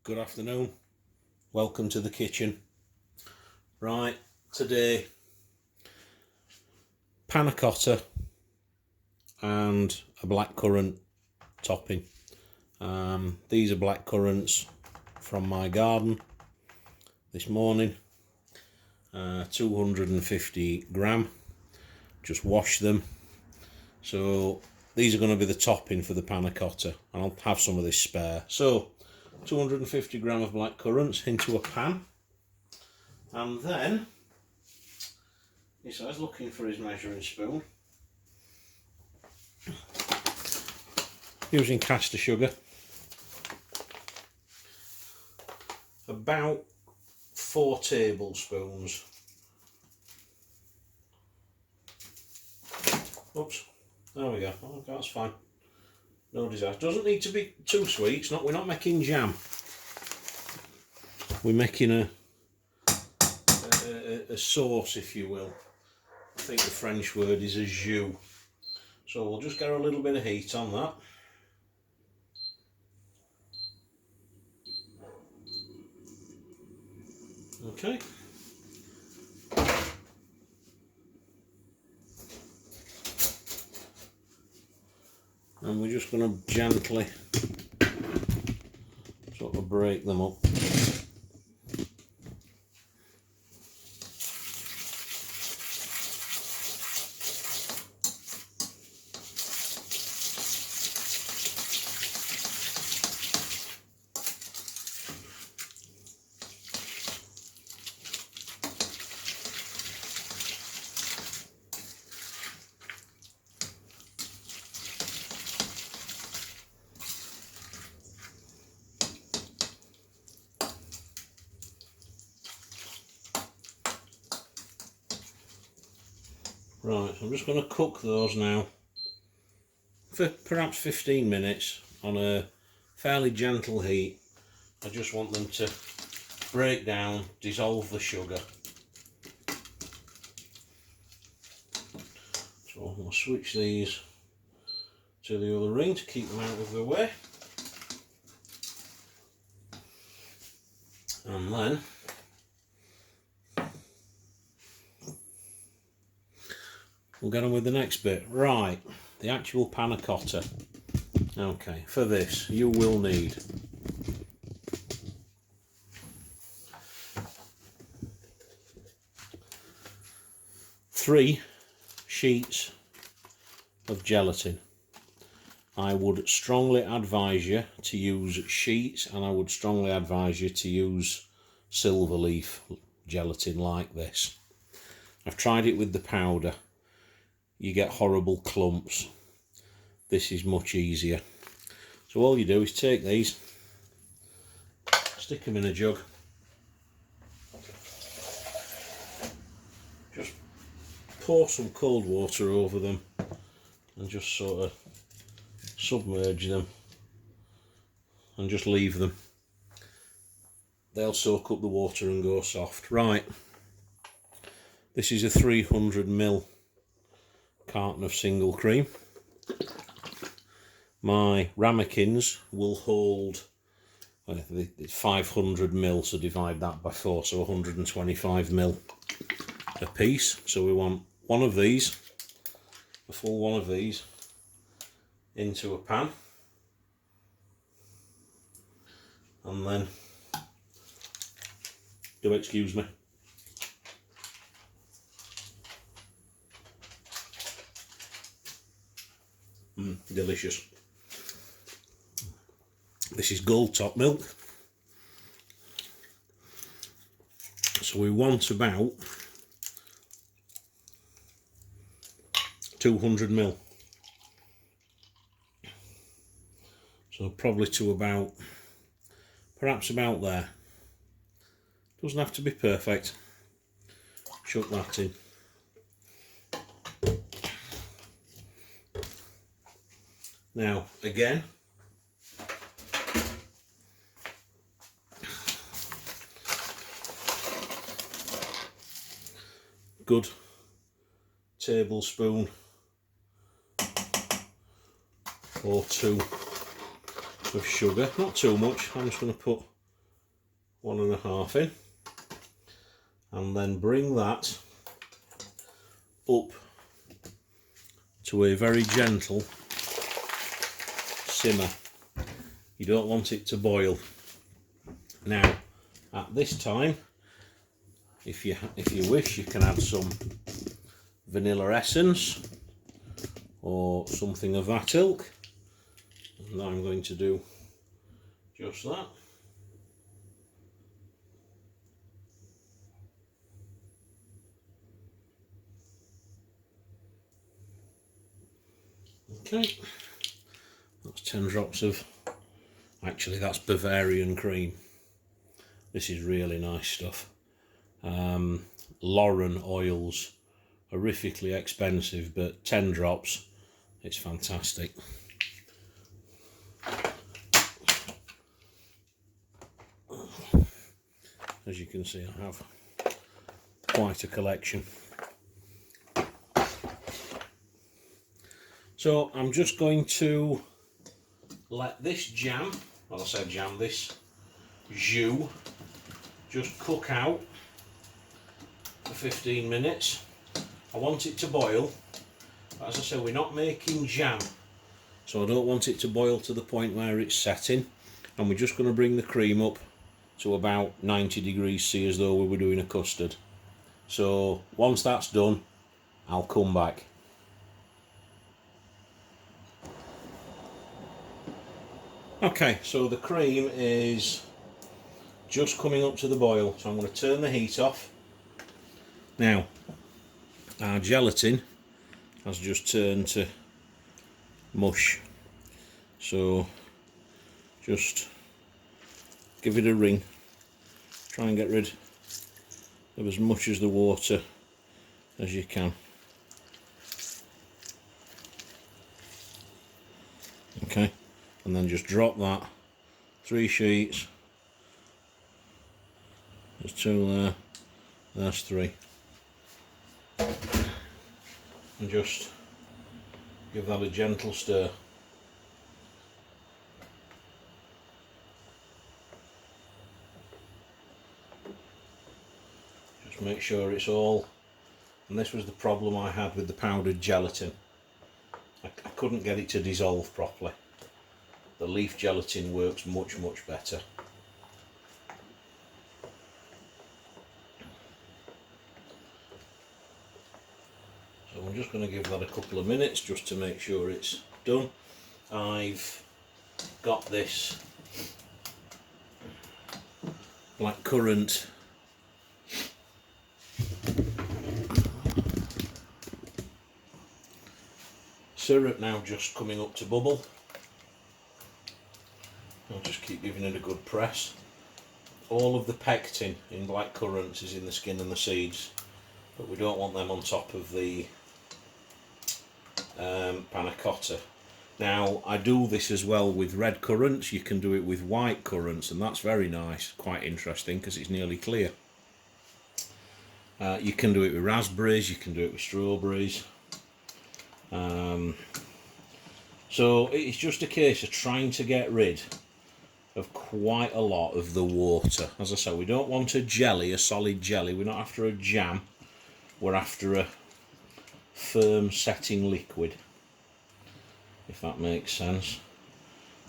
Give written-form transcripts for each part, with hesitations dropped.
Good afternoon, welcome to the kitchen. Right, today panna cotta and a blackcurrant topping. These are blackcurrants from my garden this morning, 250 gram, just wash them. So these are going to be the topping for the panna cotta, and I'll have some of this spare. So 250 gram of blackcurrants into a pan, and then he says, looking for his measuring spoon, using caster sugar, about 4 tablespoons. Oops, there we go. Oh, that's fine. No disaster. Doesn't need to be too sweet. We're not making jam. We're making a sauce, if you will. I think the French word is a jus. So we'll just get a little bit of heat on that. Okay. And we're just going to gently sort of break them up. Right, I'm just going to cook those now for perhaps 15 minutes on a fairly gentle heat. I just want them to break down, dissolve the sugar. So I'll switch these to the other ring to keep them out of the way. And then we'll get on with the next bit. Right, the actual panna cotta. Okay, for this you will need 3 sheets of gelatin. I would strongly advise you to use sheets, and I would strongly advise you to use silver leaf gelatin like this. I've tried it with the powder. You get horrible clumps. This is much easier. So all you do is take these, stick them in a jug, just pour some cold water over them and just sort of submerge them and just leave them. They'll soak up the water and go soft. Right, this is a 300ml carton of single cream. My Ramekins will hold, it's 500ml, so divide that by 4, so 125ml a piece. So we want one of these, a full one of these, into a pan, and then, do excuse me, delicious. This is gold top milk, so we want about 200ml. So probably to about, perhaps about there. Doesn't have to be perfect. Chuck that in. Now, again, good tablespoon or 2 of sugar, not too much. I'm just going to put 1.5 in, and then bring that up to a very gentle simmer. You don't want it to boil. Now, at this time, if you wish, you can add some vanilla essence or something of that ilk, and I'm going to do just that. Okay, that's 10 drops of, actually that's Bavarian cream. This is really nice stuff. Lauren oils, horrifically expensive, but 10 drops, it's fantastic. As you can see, I have quite a collection. So I'm just going to let this jam, well I say jam, this jus, just cook out for 15 minutes. I want it to boil, but as I say, we're not making jam, so I don't want it to boil to the point where it's setting, and we're just going to bring the cream up to about 90 degrees C as though we were doing a custard. So once that's done, I'll come back. Okay, so the cream is just coming up to the boil, so I'm going to turn the heat off. Now, our gelatin has just turned to mush, so just give it a ring, try and get rid of as much of the water as you can. Okay, and then just drop that, 3 sheets, there's 2 there, there's 3, and just give that a gentle stir. Just make sure it's all, and this was the problem I had with the powdered gelatin. I couldn't get it to dissolve properly. The leaf gelatin works much better. So I'm just going to give that a couple of minutes just to make sure it's done. I've got this blackcurrant syrup now just coming up to bubble. I'll just keep giving it a good press. All of the pectin in blackcurrants is in the skin and the seeds, but we don't want them on top of the Panna Cotta. Now I do this as well with red currants. You can do it with white currants, and that's very nice, quite interesting because it's nearly clear. You can do it with raspberries, you can do it with strawberries. So it's just a case of trying to get rid of quite a lot of the water. As I say, we don't want a jelly, a solid jelly. We're not after a jam, we're after a firm setting liquid, if that makes sense.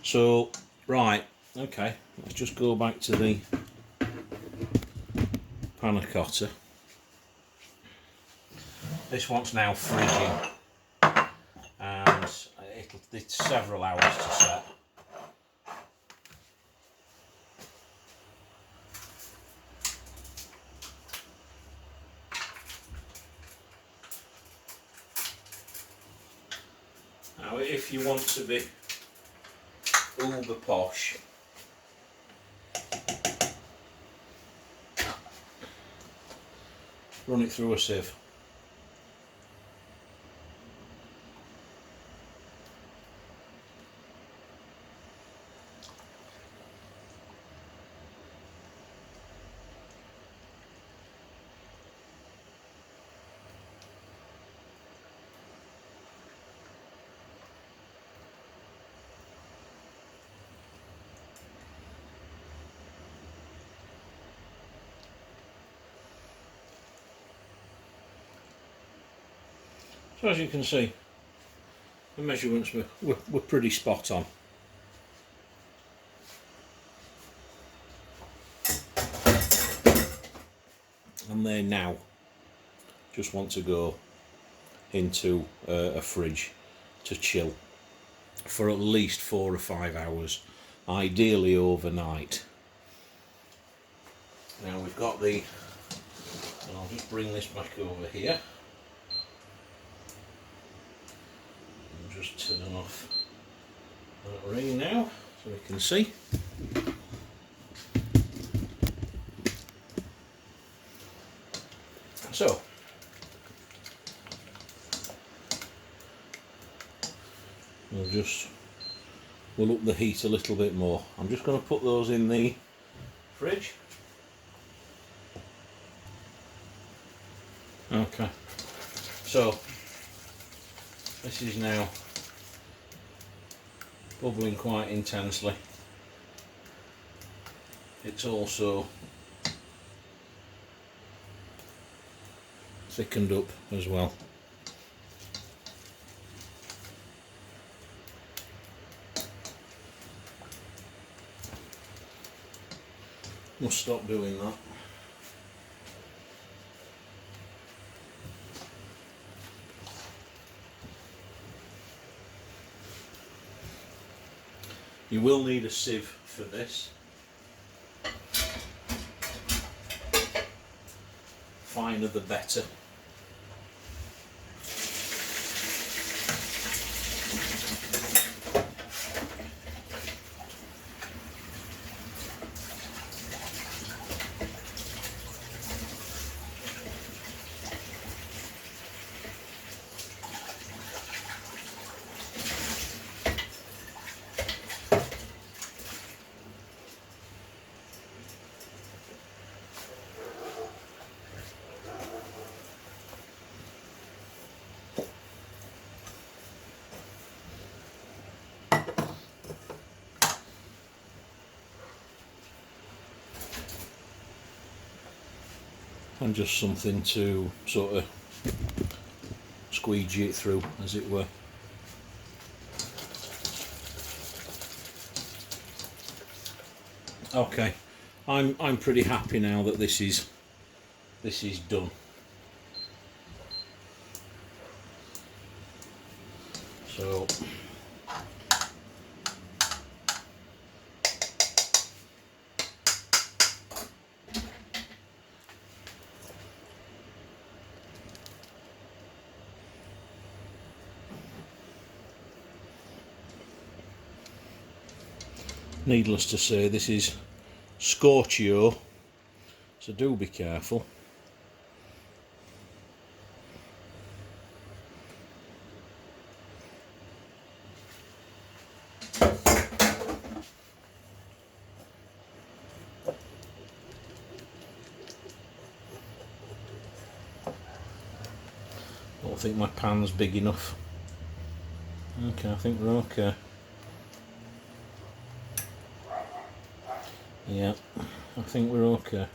So right, okay, let's just go back to the Panna Cotta. This one's now frigging, and it's several hours to set. Now if you want to be uber posh, run it through a sieve. So as you can see, the measurements were pretty spot on. And they now just want to go into a fridge to chill for at least 4 or 5 hours, ideally overnight. Now we've got the, and I'll just bring this back over here and just turn off that ring now so we can see. So we'll up the heat a little bit more. I'm just going to put those in the fridge. Okay, so this is now bubbling quite intensely. It's also thickened up as well. Must stop doing that. You will need a sieve for this. Finer the better. And just something to sort of squeegee it through, as it were. Okay, I'm pretty happy now that this is done. So needless to say, this is Scorchio, so do be careful. I don't think my pan's big enough. Okay, I think we're okay. Yeah, I think we're okay.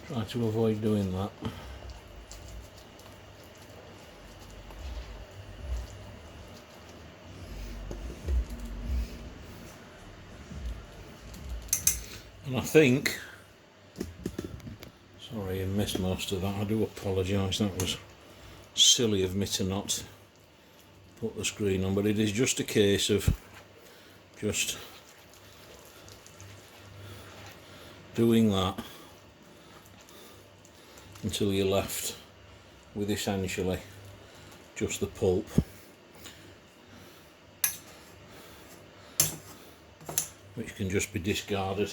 Try to avoid doing that. And I think, sorry I missed most of that, I do apologise, that was silly of me to not put the screen on, but it is just a case of just doing that until you're left with essentially just the pulp. Which can just be discarded.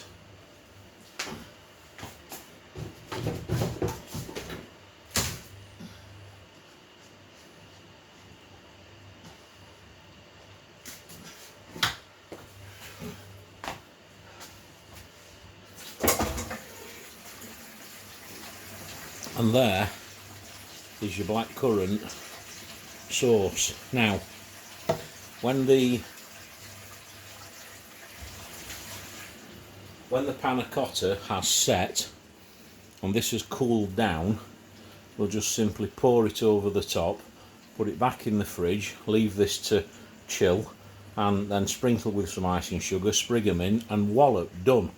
And there is your blackcurrant sauce. Now, when the panna cotta has set and this has cooled down, we'll just simply pour it over the top, put it back in the fridge, leave this to chill, and then sprinkle with some icing sugar, sprig them in, and wallop, done.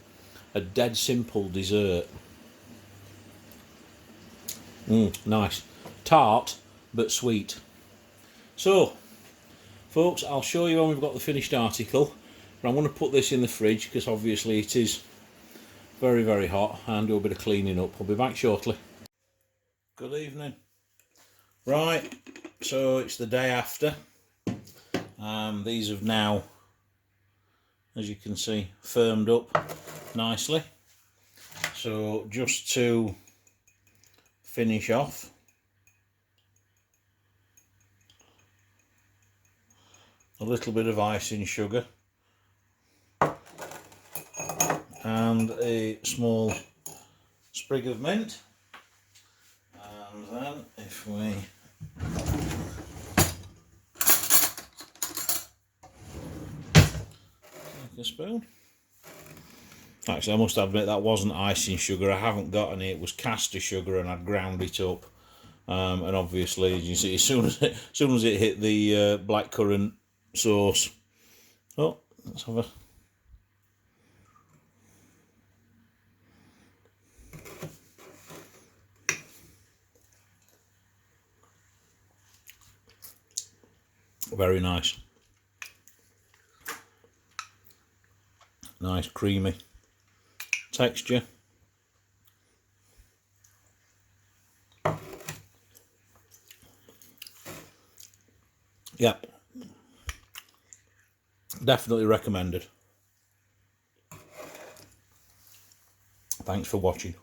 A dead simple dessert. Nice. Tart, but sweet. So, folks, I'll show you when we've got the finished article. But I'm going to put this in the fridge because obviously it is very, very hot, and do a bit of cleaning up. I'll be back shortly. Good evening. Right, so it's the day after. These have now, as you can see, firmed up nicely. So just to finish off, a little bit of icing sugar and a small sprig of mint, and then if we take a spoon. Actually, I must admit that wasn't icing sugar. I haven't got any. It was caster sugar, and I'd ground it up. And obviously, as you see, as soon as it hit the blackcurrant sauce, oh, let's have a. Very nice. Nice creamy texture. Yep. Definitely recommended. Thanks for watching.